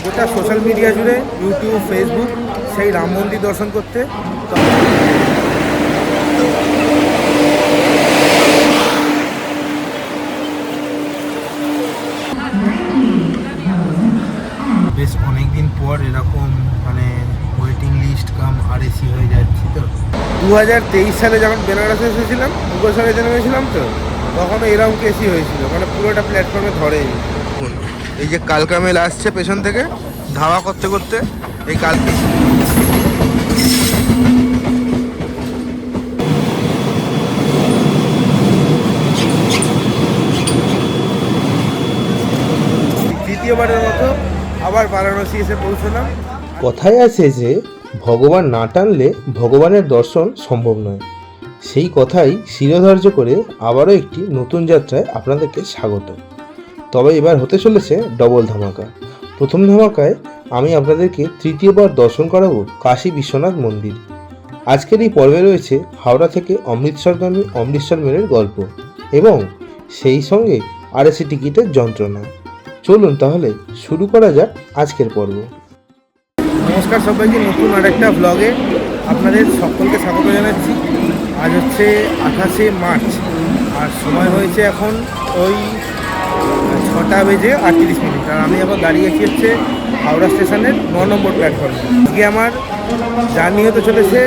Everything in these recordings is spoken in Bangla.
গোটা সোশ্যাল মিডিয়া জুড়ে ইউটিউব ফেসবুক সেই রাম মন্দির দর্শন করতে। বেশ অনেকদিন পর এরকম মানে ওয়েটিং লিস্ট কাম আরএসি হয়ে যাচ্ছি। তো 2023 সালে যখন বেনারসে এসেছিলাম, গুগল সালে নেমেছিলাম, তো তখনও এরকম কেসই হয়েছিল, মানে পুরোটা প্ল্যাটফর্মে ধরেই। এই যে কালকা মেল আসছে পেছন থেকে ধাওয়া করতে করতে, এই কালকে দ্বিতীয়বারের মতো আবার বারাণসী এসে পৌঁছলাম। কথায় আছে যে ভগবান না টানলে ভগবানের দর্শন সম্ভব নয়। সেই কথাই শিরোধার্য করে আবারও একটি নতুন যাত্রায় আপনাদেরকে স্বাগত। তবে এবার হতে চলেছে ডবল ধামাকা। প্রথম ধামাকায় আমি আপনাদেরকে তৃতীয়বার দর্শন করাবো কাশী বিশ্বনাথ মন্দির। আজকের এই পর্বে রয়েছে হাওড়া থেকে অমৃতসরগামী অমৃতসর মেলের গল্প এবং সেই সঙ্গে আরএসি টিকিটের যন্ত্রণা। চলুন তাহলে শুরু করা যাক আজকের পর্ব। নমস্কার সবাইকে, নতুন আরেকটা ব্লগে আপনাদের সকলকে স্বাগত জানাচ্ছি। আজ হচ্ছে 28শে মার্চ আর সময় হয়েছে এখন ওই 6টা বেজে 38 মিনিট। আর আমি আবার দাঁড়িয়ে আছি হচ্ছে হাওড়া স্টেশনের 9 নম্বর প্ল্যাটফর্মে। আজকে আমার জার্নি হতে চলেছে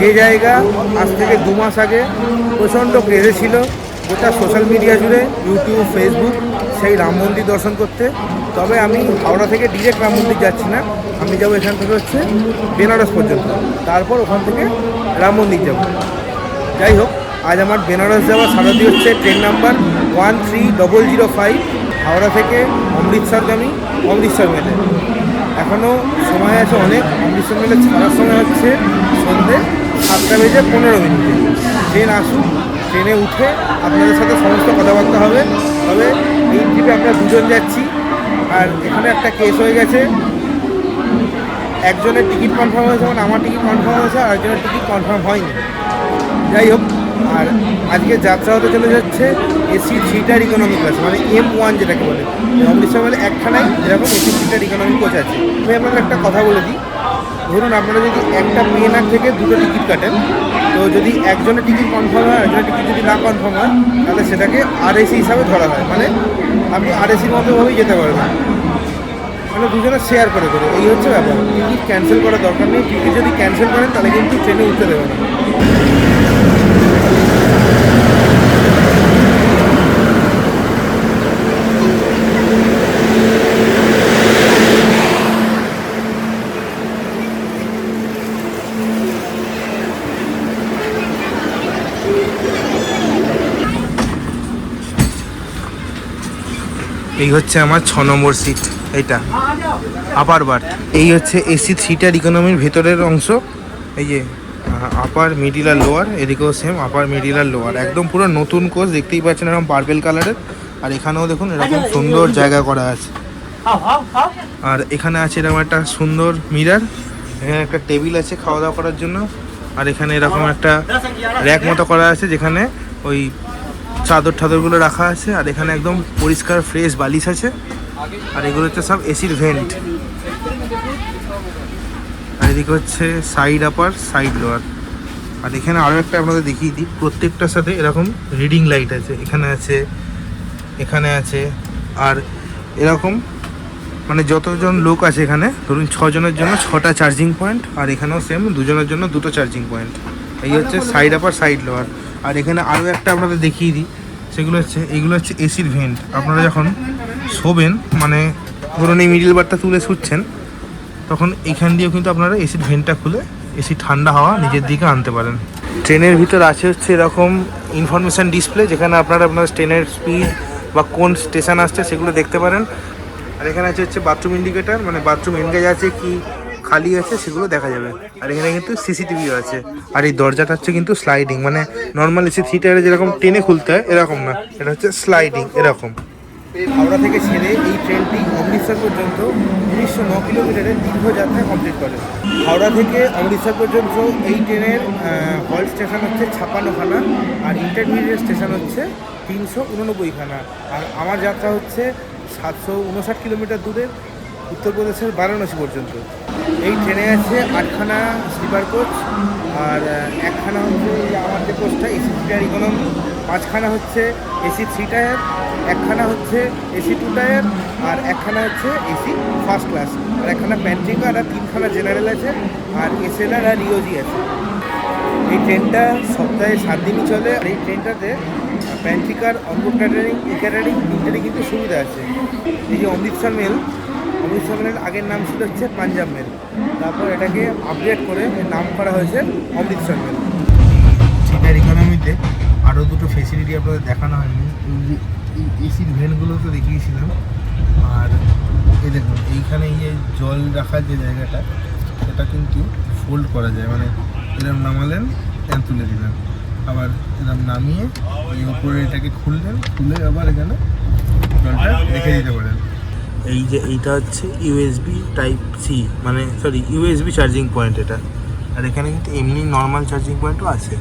যে জায়গা আজ থেকে 2 মাস আগে প্রচণ্ড ক্রেজে ছিল গোটা সোশ্যাল মিডিয়া জুড়ে ইউটিউব ফেসবুক সেই রাম মন্দির দর্শন করতে। তবে আমি হাওড়া থেকে ডিরেক্ট রাম মন্দির যাচ্ছি না, আমি যাবো এখান থেকে হচ্ছে বেনারস পর্যন্ত, তারপর ওখান থেকে রাম মন্দির যাব। যাই হোক, আজ আমার বেনারস যাওয়ার সারথি হচ্ছে ট্রেন নাম্বার 13005 হাওড়া থেকে অমৃতসরগামী অমৃতসর মেলে। এখনও সময় আছে অনেক। অমৃতসর মেলে ছাড়ার সময় হচ্ছে সন্ধ্যে 7টা বেজে 15 মিনিটে। ট্রেন আসুক, ট্রেনে উঠে আপনাদের সাথে সমস্ত কথাবার্তা হবে। তবে এই ট্রিপে আমরা দুজন যাচ্ছি, আর এখানে একটা কেস হয়ে গেছে। একজনের টিকিট কনফার্ম হয়েছে, মানে আমার টিকিট কনফার্ম হয়েছে, আর একজনের টিকিট কনফার্ম হয়নি। যাই হোক, আর আজকে যাত্রা হতে চলে যাচ্ছে এসি 3টার ইকোনমি ক্লাস, মানে M1 যেটাকে বলে। অমৃতসর মেলে একখানায় এরকম এসি 3টার ইকোনমি কোচ আছে। আমি আপনাদের একটা কথা বলে দিই, ধরুন আপনারা যদি একটা PNR থেকে 2টো টিকিট কাটেন, তো যদি একজনের টিকিট কনফার্ম হয়, একজনের টিকিট যদি না কনফার্ম হয়, তাহলে সেটাকে আরএসি হিসাবে ধরা হয়। মানে আপনি আরএসির মতোভাবেই যেতে পারবেন, মানে দুজনে শেয়ার করে করে। এই হচ্ছে ব্যাপার। টিকিট ক্যান্সেল করার দরকার নেই। টিকিট যদি ক্যান্সেল করেন তাহলে কিন্তু ট্রেনে উঠতে দেবে না। এই হচ্ছে আমার 6 নম্বর সিট, এইটা আপার বার্থ। এই হচ্ছে এসি 3টার ইকোনমির ভেতরের অংশ। এই যে আপার মিডিল আর লোয়ার, এদিকেও সেম আপার মিডিল আর লোয়ার। একদম পুরো নতুন কোচ, দেখতেই পাচ্ছেন এরকম পার্পেল কালারের। আর এখানেও দেখুন এরকম সুন্দর জায়গা করা আছে। আর এখানে আছে এরকম একটা সুন্দর মিরার, এখানে একটা টেবিল আছে খাওয়া দাওয়া করার জন্য। আর এখানে এরকম একটা র্যাক মতো করা আছে যেখানে ওই চাদর ঠাদরগুলো রাখা আছে। আর এখানে একদম পরিষ্কার ফ্রেশ বালিশ আছে। আর এগুলো হচ্ছে সব এসির ভেন্ট। আর এদিকে হচ্ছে সাইড আপার সাইড লোয়ার। আর এখানে আরও একটা আপনাদের দেখিয়ে দিই, প্রত্যেকটার সাথে এরকম রিডিং লাইট আছে। এখানে আছে, এখানে আছে। আর এরকম মানে যতজন লোক আছে এখানে, ধরুন 6 জনের জন্য 6টা চার্জিং পয়েন্ট। আর এখানেও সেম 2 জনের জন্য 2টো চার্জিং পয়েন্ট। এই হচ্ছে সাইড আপার সাইড লোয়ার। আর এখানে আরও একটা আপনাদের দেখিয়ে দিই, সেগুলো হচ্ছে এইগুলো হচ্ছে এসির ভেন্ট। আপনারা যখন শোবেন, মানে ধরুন এই মিডিল বারটা তুলে শুচ্ছেন, তখন এইখান দিয়েও কিন্তু আপনারা এসির ভেন্টটা খুলে এসি ঠান্ডা হাওয়া নিজের দিকে আনতে পারেন। ট্রেনের ভিতর আছে হচ্ছে এরকম ইনফরমেশান ডিসপ্লে, যেখানে আপনারা আপনার ট্রেনের স্পিড বা কোন স্টেশন আসছে সেগুলো দেখতে পারেন। আর এখানে আছে বাথরুম ইন্ডিকেটার, মানে বাথরুম এনগেজ আছে কি খালি আছে সেগুলো দেখা যাবে। আর এখানে কিন্তু সিসিটিভিও আছে। আর এই দরজাটা হচ্ছে কিন্তু স্লাইডিং, মানে নর্মাল এসি 3টারে যেরকম টেনে খুলতে হয় এরকম না, এটা হচ্ছে স্লাইডিং এরকম। হাওড়া থেকে ছেড়ে এই ট্রেনটি অমৃতসর পর্যন্ত 1909 কিলোমিটারের দীর্ঘ যাত্রা কমপ্লিট করে। হাওড়া থেকে অমৃতসর পর্যন্ত এই ট্রেনের হল্ট স্টেশন হচ্ছে 56খানা, আর ইন্টারমিডিয়েট স্টেশন হচ্ছে 389খানা। আর আমার যাত্রা হচ্ছে 759 কিলোমিটার দূরের উত্তরপ্রদেশের বারাণসী পর্যন্ত। এই ট্রেনে আছে 8খানা স্লিপার কোচ, আর 1খানা হচ্ছে আমার যে কোচটা এসি 3 টায়ার ইকোনমি, 5খানা হচ্ছে এসি 3 টায়ার, 1খানা হচ্ছে এসি 2 টায়ার, আর 1খানা হচ্ছে এসি ফার্স্ট ক্লাস, আর 1খানা প্যান্ট্রিকার, আর 3খানা জেনারেল আছে, আর এসএলআর আর রিওজি আছে। এই ট্রেনটা সপ্তাহে 7 দিনই চলে। আর এই ট্রেনটাতে প্যান্ট্রিকার, অনবোর্ড ক্যাটারিং, ক্যাটারিং তিনটেরই কিন্তু সুবিধা আছে। এই যে অমৃতসর মেল, অমৃতসর মেলের আগের নাম ছিল হচ্ছে পাঞ্জাব মেল, তারপর এটাকে আপডেট করে এর নাম করা হয়েছে অমৃতসর মেল। সিটার ইকোনমিতে আরও দুটো ফেসিলিটি আপনাদের দেখানো হয়নি। এই এসির ভ্যানগুলো তো দেখিয়েছিলাম, আর এই দেখুন এইখানে এই যে জল রাখার যে জায়গাটা, সেটা কিন্তু ফোল্ড করা যায়, মানে এরকম নামালেন, তুলে দিলেন, আবার এরকম নামিয়ে এই উপরে এটাকে খুললেন, খুলে আবার এখানে জলটা রেখে দিতে পারেন। এই যে এইটা হচ্ছে ইউএসবি টাইপ সি, মানে সরি ইউএসবি চার্জিং পয়েন্ট এটা, আর এখানে কিন্তু এমনি নর্মাল চার্জিং পয়েন্টও আছে।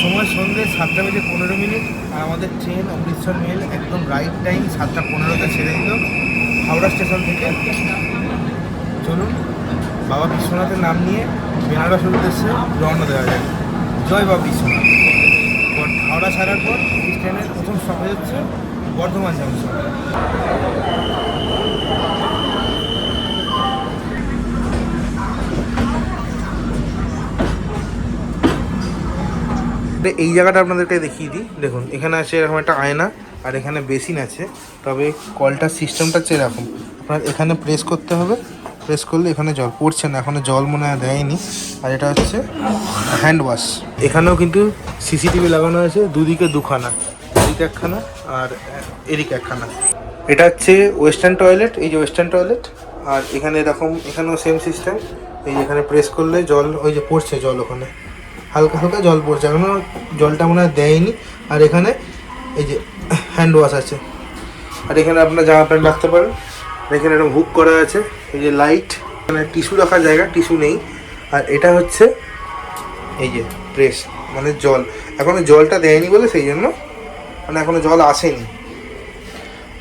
সময় সন্ধ্যে 7:15, আর আমাদের ট্রেন অমৃতসর মেল একদম রাইট টাইম 7:15 ছেড়ে দিল হাওড়া স্টেশন থেকে। চলুন বাবা বিশ্বনাথের নাম নিয়ে বেনারসের উদ্দেশ্যে রওনা দেওয়া যায়। জয় বাবা বিশ্বনাথ। হাওড়া ছাড়ার পর এই ট্রেনের প্রথম স্টপেজ হচ্ছে বর্ধমান জংশন। এই জায়গাটা আপনাদেরকে দেখিয়ে দিই। দেখুন এখানে আছে এরকম একটা আয়না, আর এখানে বেসিন আছে, তবে কলটার সিস্টেমটা হচ্ছে এরকম, আপনার এখানে প্রেস করতে হবে, প্রেস করলে এখানে জল পড়ছে না, এখনো জল মনে হয় দেয়নি। আর এটা হচ্ছে হ্যান্ড ওয়াশ। এখানেও কিন্তু সিসিটিভি লাগানো আছে, দুদিকে দুখানা, এদিকে একখানা আর এদিকে একখানা। এটা হচ্ছে ওয়েস্টার্ন টয়লেট, এই যে ওয়েস্টার্ন টয়লেট, আর এখানে এরকম এখানেও সেম সিস্টেম। এই যে এখানে প্রেস করলে জল, ওই যে পড়ছে জল, ওখানে হালকা হালকা জল পড়ছে, এখনো জলটা মনে হয় দেয়নি। আর এখানে এই যে হ্যান্ড ওয়াশ আছে, আর এখানে আপনার জামা প্যান্ট রাখতে পারেন। এখানে এরকম হুক করা আছে, এই যে লাইট, এখানে টিস্যু রাখার জায়গা, টিস্যু নেই। আর এটা হচ্ছে এই যে প্রেস, মানে জল এখনো জলটা দেয়নি বলে সেই জন্য, মানে এখনো জল আসেনি।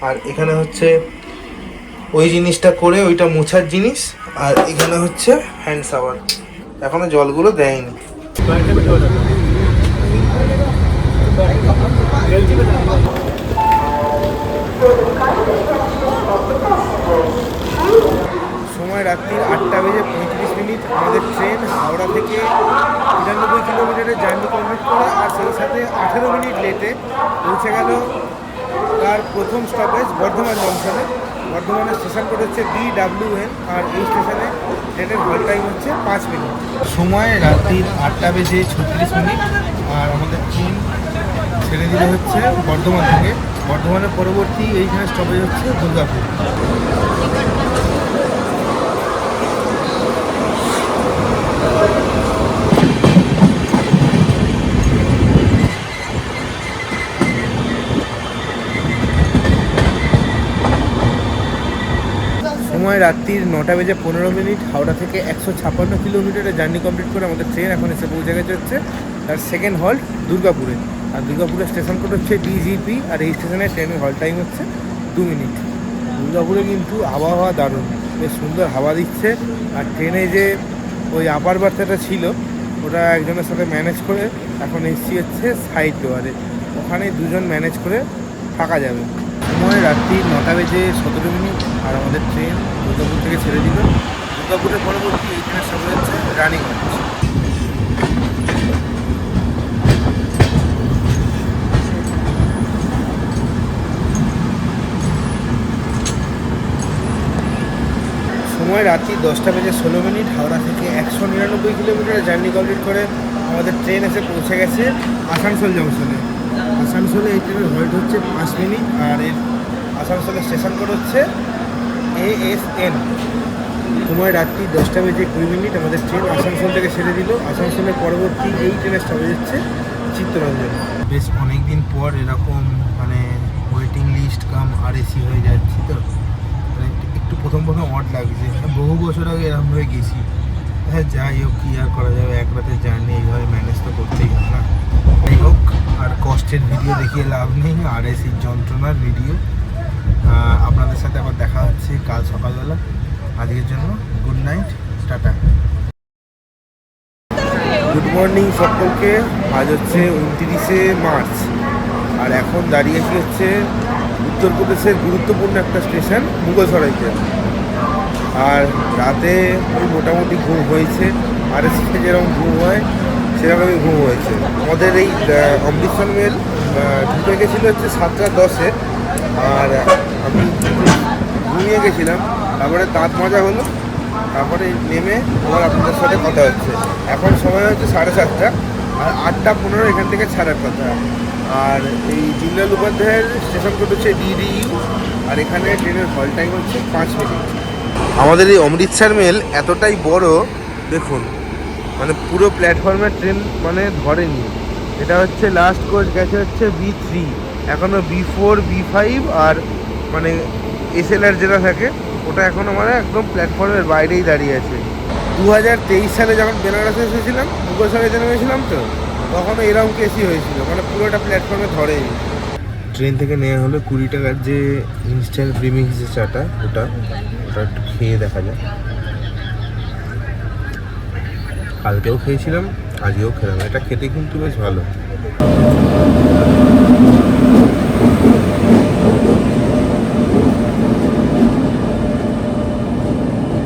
আর এখানে হচ্ছে ওই জিনিসটা করে ওইটা মোছার জিনিস, আর এখানে হচ্ছে হ্যান্ড শাওয়ার, এখনো জলগুলো দেয়নি। সময় রাত্রি 8:35। আমাদের ট্রেন হাওড়া থেকে 93 কিলোমিটারের জার্নি কমপ্লিট করে, আর সেই সাথে 18 মিনিট লেটে পৌঁছে গেল তার প্রথম স্টপেজ বর্ধমান জংশনে। বর্ধমানের স্টেশন কোড হচ্ছে BWN, আর এই স্টেশনে ট্রেনের হল টাইম হচ্ছে 5 মিনিট। সময় রাত্রির 8:36, আর আমাদের ট্রেন ছেড়ে দিলে হচ্ছে বর্ধমান থেকে। বর্ধমানের পরবর্তী এইখানে স্টপেজ হচ্ছে দুর্গাপুর। সময় রাত্রির 9:15। হাওড়া থেকে 156 কিলোমিটারের জার্নি কমপ্লিট করে আমাদের ট্রেন এখন এসে পৌঁছে গেছে হচ্ছে তার সেকেন্ড হল্ট দুর্গাপুরে। আর দুর্গাপুরের স্টেশন কোড হচ্ছে DGP, আর এই স্টেশনে ট্রেনের হল্ট টাইম হচ্ছে 2 মিনিট। দুর্গাপুরে কিন্তু আবহাওয়া দারুণ, বেশ সুন্দর হাওয়া দিচ্ছে। আর ট্রেনে যে ওই আপার বার্থাটা ছিল, ওটা একজনের সাথে ম্যানেজ করে এখন এসছি হচ্ছে সাইড ডোয়ারে, ওখানে দুজন ম্যানেজ করে থাকা যাবে। সময় রাত্রি 9:17, আর আমাদের ট্রেন দুর্গাপুর থেকে ছেড়ে দিল। দুর্গাপুরের পরবর্তী এইখানে সামনে হচ্ছে রানীগঞ্জ। সময় রাত্রি 10:16। হাওড়া থেকে 199 কিলোমিটার জার্নি কমপ্লিট করে আমাদের ট্রেন এসে পৌঁছে গেছে আসানসোল জংশনে। আসানসোলে এই ট্রেনের হল্ট হচ্ছে 5 মিনিট, আর এর আসানসোলের স্টেশন কোড হচ্ছে ASN। সময় রাত্রি 10:20। আমাদের ট্রেন আসানসোল থেকে ছেড়ে দিল। আসানসোলের পরবর্তী এই ট্রেনের স্টপেজ হচ্ছে চিত্তরঞ্জন। বেশ অনেকদিন পর এরকম মানে ওয়েটিং লিস্ট কাম RAC হয়ে যাচ্ছি, তো মানে একটু প্রথম অড লাগছে। বহু বছর আগে এরকমভাবে গেছি। হ্যাঁ, যাই হোক, কী আর করা যাবে, এক রাতের জার্নি এইভাবে ম্যানেজ তো করতেই হবে না। যাই হোক, আর কষ্টের ভিডিও দেখিয়ে লাভ নেই, RACর যন্ত্রণার ভিডিও। আপনাদের সাথে আবার দেখা হচ্ছে কাল সকালবেলা। আজকের জন্য good night, tata. Good morning সকলকে। আজ হচ্ছে 29শে মার্চ, আর এখন দাঁড়িয়েছি হচ্ছে উত্তরপ্রদেশের গুরুত্বপূর্ণ একটা স্টেশন মুঘলসরাইতে। আর রাতে ওই মোটামুটি ঘুম হয়েছে, আর এসে যেরকম ঘুম হয় সেরকমই ঘুম হয়েছে। আমাদের এই অমৃতসর মেল ঢুকে গেছিলো হচ্ছে 7:10-এ, আর আমি ঘুমিয়ে গেছিলাম। তারপরে দাঁত মাজা হলো, তারপরে নেমে আবার আপনাদের সাথে কথা হচ্ছে। এখন সময় হচ্ছে 7:30, আর 8:15 এখান থেকে ছাড়ার কথা। আর এই দীনদয়াল উপাধ্যায়ের স্টেশন কোড হচ্ছে DDU, আর এখানে ট্রেনের হল টাইম হচ্ছে 5 মিনিট। আমাদের এই অমৃতসর মেল এতটাই বড়, দেখুন মানে পুরো প্ল্যাটফর্মের ট্রেন মানে ধরেনি। এটা হচ্ছে লাস্ট কোচ গেছে হচ্ছে B3, এখনও B4, B5 আর মানে SLR যেটা থাকে ওটা এখনও মানে একদম প্ল্যাটফর্মের বাইরেই দাঁড়িয়ে আছে। 2023 সালে যখন বেনারসে এসেছিলাম, মুঘলসরাইতে নেমেছিলাম, তো তখনও এরকম কেসই হয়েছিল, মানে পুরোটা প্ল্যাটফর্মে ধরেনি। ট্রেন থেকে নেওয়া হলো 20 টাকার যে ইনস্ট্যান্ট প্রিমিক্স যে চাটা, ওটা একটু খেয়ে দেখা যায়। কালকেও খেয়েছিলাম, আজকেও খেলাম। এটা খেতে কিন্তু বেশ ভালো।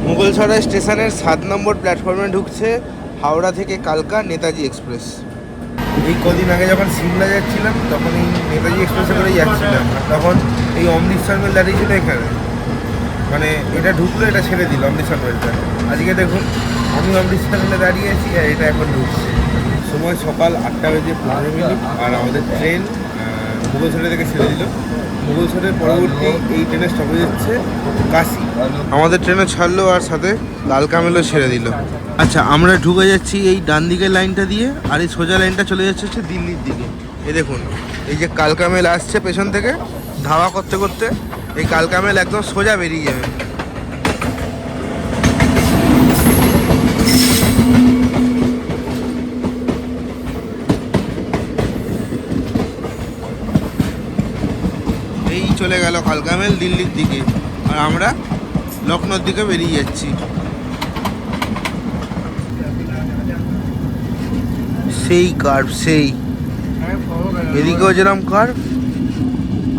মুঘলসরাই স্টেশনের 7 নম্বর প্ল্যাটফর্মে ঢুকছে হাওড়া থেকে কালকা নেতাজি এক্সপ্রেস। এই কদিন আগে যখন সিমলা যাচ্ছিলাম তখন এই নেতাজি এক্সপ্রেসে করেই যাচ্ছিলাম, আর তখন এই অমৃতসর মেল দাঁড়িয়েছিল এখানে। মানে এটা ঢুকলো, এটা ছেড়ে দিল অমৃতসর মেলটা। আজকে দেখুন আমি অমৃতসর মেলে দাঁড়িয়ে আছি, আর এটা এখন ঢুকছে। সময় সকাল 8:15, আর আমাদের ট্রেন মুঘলসরাই থেকে ছেড়ে দিল। মুঘলসরের পরবর্তী এই ট্রেনের স্টপেজ হচ্ছে কাশি। আমাদের ট্রেনও ছাড়লো, আর সাথে কালকা মেলও ছেড়ে দিল। আচ্ছা, আমরা ঢুকে যাচ্ছি এই ডান দিকের লাইনটা দিয়ে, আর এই সোজা লাইনটা চলে যাচ্ছে হচ্ছে দিল্লির দিকে। এই দেখুন, এই যে কালকা মেল আসছে পেছন থেকে ধাওয়া করতে করতে, এই কালকা মেল একদম সোজা বেরিয়ে যাবে। এই চলে গেল কালকা মেল দিল্লির দিকে, আর আমরা লখনৌর দিকে বেরিয়ে যাচ্ছি। সেই কার্ভ, সেই এদিকেও যেরকম কার্ভ,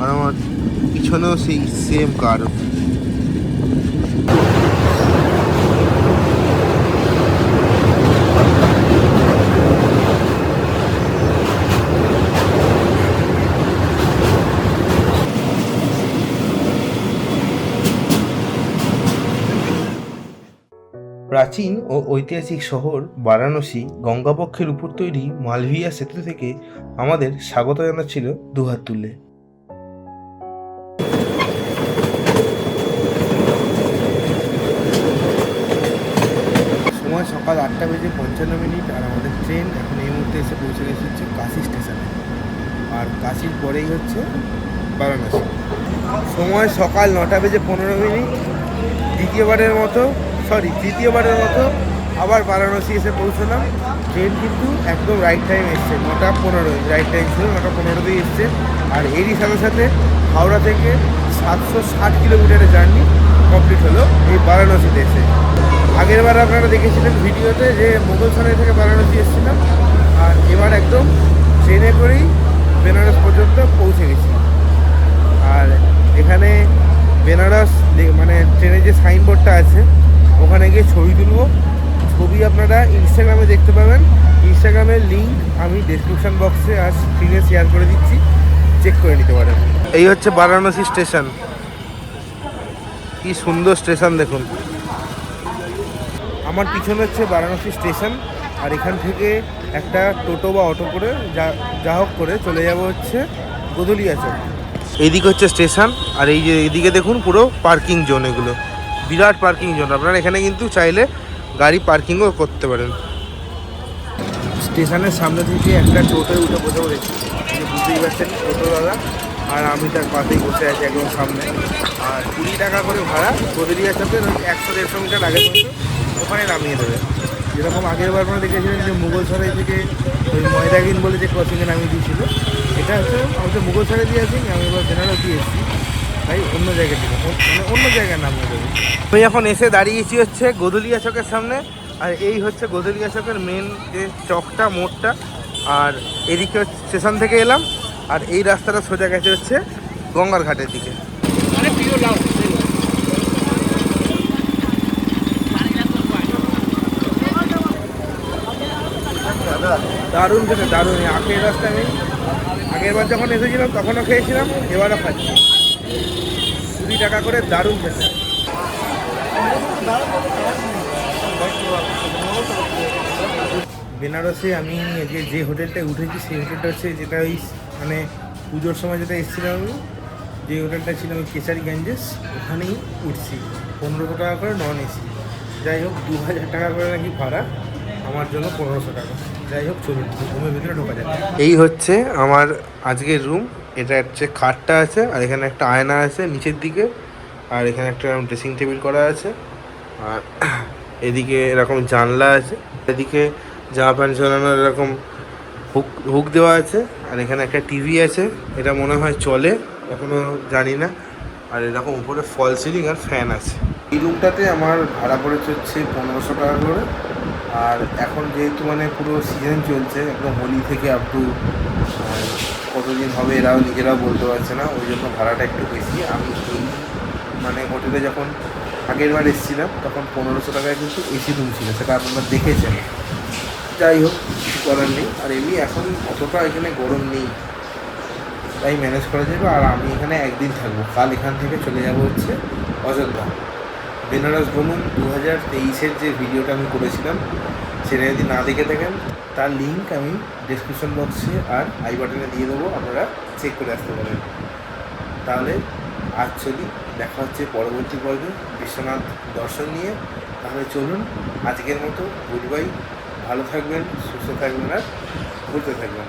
আর আমার পিছনেও সেই সেম কার্ভ। প্রাচীন ও ঐতিহাসিক শহর বারাণসী গঙ্গাবক্ষের উপর তৈরি মালভিয়া সেতু থেকে আমাদের স্বাগত জানাচ্ছিল দুহাত তুলে। সময় সকাল 8:55, আর আমাদের ট্রেন এখন এই মুহূর্তে এসে পৌঁছে গেছে হচ্ছে কাশি স্টেশনে, আর কাশির পরেই হচ্ছে বারাণসী। সময় সকাল 9:15, তৃতীয়বারের মতো আবার বারাণসী এসে পৌঁছলাম। ট্রেন কিন্তু একদম রাইট টাইম এসছে, 9:15, রাইট টাইম ছিল 9:15তেই এসছে। আর এরই সাথে সাথে হাওড়া থেকে 760 কিলোমিটারের জার্নি কমপ্লিট হলো এই বারাণসীতে এসে। আগের বার আপনারা দেখেছিলেন ভিডিওতে যে মুঘলসরাই থেকে বারাণসী এসেছিলাম, আর এবার একদম ট্রেনে করেই বেনারস পর্যন্ত পৌঁছে গেছি। আর এখানে বেনারস মানে ট্রেনের যে সাইনবোর্ডটা আছে ওখানে গিয়ে ছবি তুলবো। ছবি আপনারা ইনস্টাগ্রামে দেখতে পাবেন। ইনস্টাগ্রামের লিঙ্ক আমি ডেসক্রিপশন বক্সে আর স্ক্রিনে শেয়ার করে দিচ্ছি, চেক করে নিতে পারেন। এই হচ্ছে বারাণসী স্টেশন, কি সুন্দর স্টেশন দেখুন। আমার পিছনে হচ্ছে বারাণসী স্টেশন, আর এখান থেকে একটা টোটো বা অটো করে যা হোক করে চলে যাব হচ্ছে গদুলিয়াচক। এইদিকে হচ্ছে স্টেশন, আর এই যে এইদিকে দেখুন পুরো পার্কিং জোন, এগুলো বিরাট পার্কিং জোন। আপনারা এখানে কিন্তু চাইলে গাড়ি পার্কিংও করতে পারেন। স্টেশনের সামনে থেকে একটা টোটোয় উঠে বসে পড়েছি, বুঝতেই পারছেন টোটো দাদা, আর আমি তার পাশেই বসে আছি একদম সামনে। আর 20 টাকা করে ভাড়া, গদুলিয়াচকের 100-150 মিটার আগে পর্যন্ত ওখানে নামিয়ে দেবে। যেরকম আগের বার আপনারা দেখেছিলেন যে মুঘলসরাই থেকে ওই ময়দাগিন বলে যে ক্রসিংয়ে নামিয়ে দিয়েছিল, এটা হচ্ছে আমাদের মুঘলসরাই দিয়ে আছি, আমি এবার বেনারস দিয়ে এসেছি। তাই অন্য জায়গায় থেকে মানে অন্য জায়গায় নামিয়ে দেবে। আমি এখন এসে দাঁড়িয়েছি হচ্ছে গোধুলিয়া চকের সামনে, আর এই হচ্ছে গোধুলিয়া চকের মেন যে চকটা মোড়টা। আর এদিকে স্টেশন থেকে এলাম, আর এই রাস্তাটা সোজা গেছে হচ্ছে গঙ্গার ঘাটের দিকে। দারুণ খেতে, দারুণ। আখের রাস্তা আমি আগের বার যখন এসেছিলাম তখনও খেয়েছিলাম, এবারও খাচ্ছি। 20 টাকা করে, দারুণ খেতে। বেনারসে আমি যে হোটেলটায় উঠেছি সেই হোটেলটা হচ্ছে যেটা ওই মানে পুজোর সময় যেটা এসেছিলাম আমি, যে হোটেলটা ছিল ওই কেচারি গঞ্জেস, ওখানেই উঠছি। 1500 টাকা করে নন এসি। যাই হোক 2000 টাকা করে নাকি ভাড়া, আমার জন্য 1500 টাকা। যাই হোক চলুন রুমের ভিতরে ঢোকা যাবে। এই হচ্ছে আমার আজকের রুম। এটা হচ্ছে খাটটা আছে, আর এখানে একটা আয়না আছে নিচের দিকে, আর এখানে একটা ড্রেসিং টেবিল করা আছে, আর এদিকে এরকম জানলা আছে, এদিকে জামা প্যান্ট ঝোলানোর এরকম হুক দেওয়া আছে, আর এখানে একটা টিভি আছে, এটা মনে হয় চলে, এখনও জানি না। আর এরকম উপরে ফল সিলিং আর ফ্যান আছে। এই রুমটাতে আমার ভাড়া পড়েছে হচ্ছে 1500 টাকা করে। আর এখন যেহেতু মানে পুরো সিজন চলছে, একদম হোলি থেকে আপ টু কতদিন হবে এরাও নিজেরাও বলতে পারছে না, ওই জন্য ভাড়াটা একটু বেশি। আমি এই মানে হোটেলে যখন আগের বার এসেছিলাম তখন 1500 টাকায় কিন্তু এসি রুম ছিল, সেটা আপনারা দেখেছেন। যাই হোক কিছু করার নেই। আর এমনি এখন অতটা এখানে গরম নেই, তাই ম্যানেজ করা যাবে। আর আমি এখানে একদিন থাকবো, কাল এখান থেকে চলে যাব হচ্ছে অযোধ্যা। বেনারস ভ্রমণ 2023-এর যে ভিডিওটা আমি করেছিলাম, সেটা যদি না দেখে থাকেন তার লিঙ্ক আমি ডেসক্রিপশন বক্সে আর আই বাটনে দিয়ে দেবো, আপনারা চেক করে আসতে পারেন। তাহলে আজ চলি, দেখা হচ্ছে পরবর্তী পর্বে বিশ্বনাথ দর্শন নিয়ে। তাহলে চলুন আজকের মতো গুড বাই। ভালো থাকবেন, সুস্থ থাকবেন, আর ঘুরতে থাকবেন।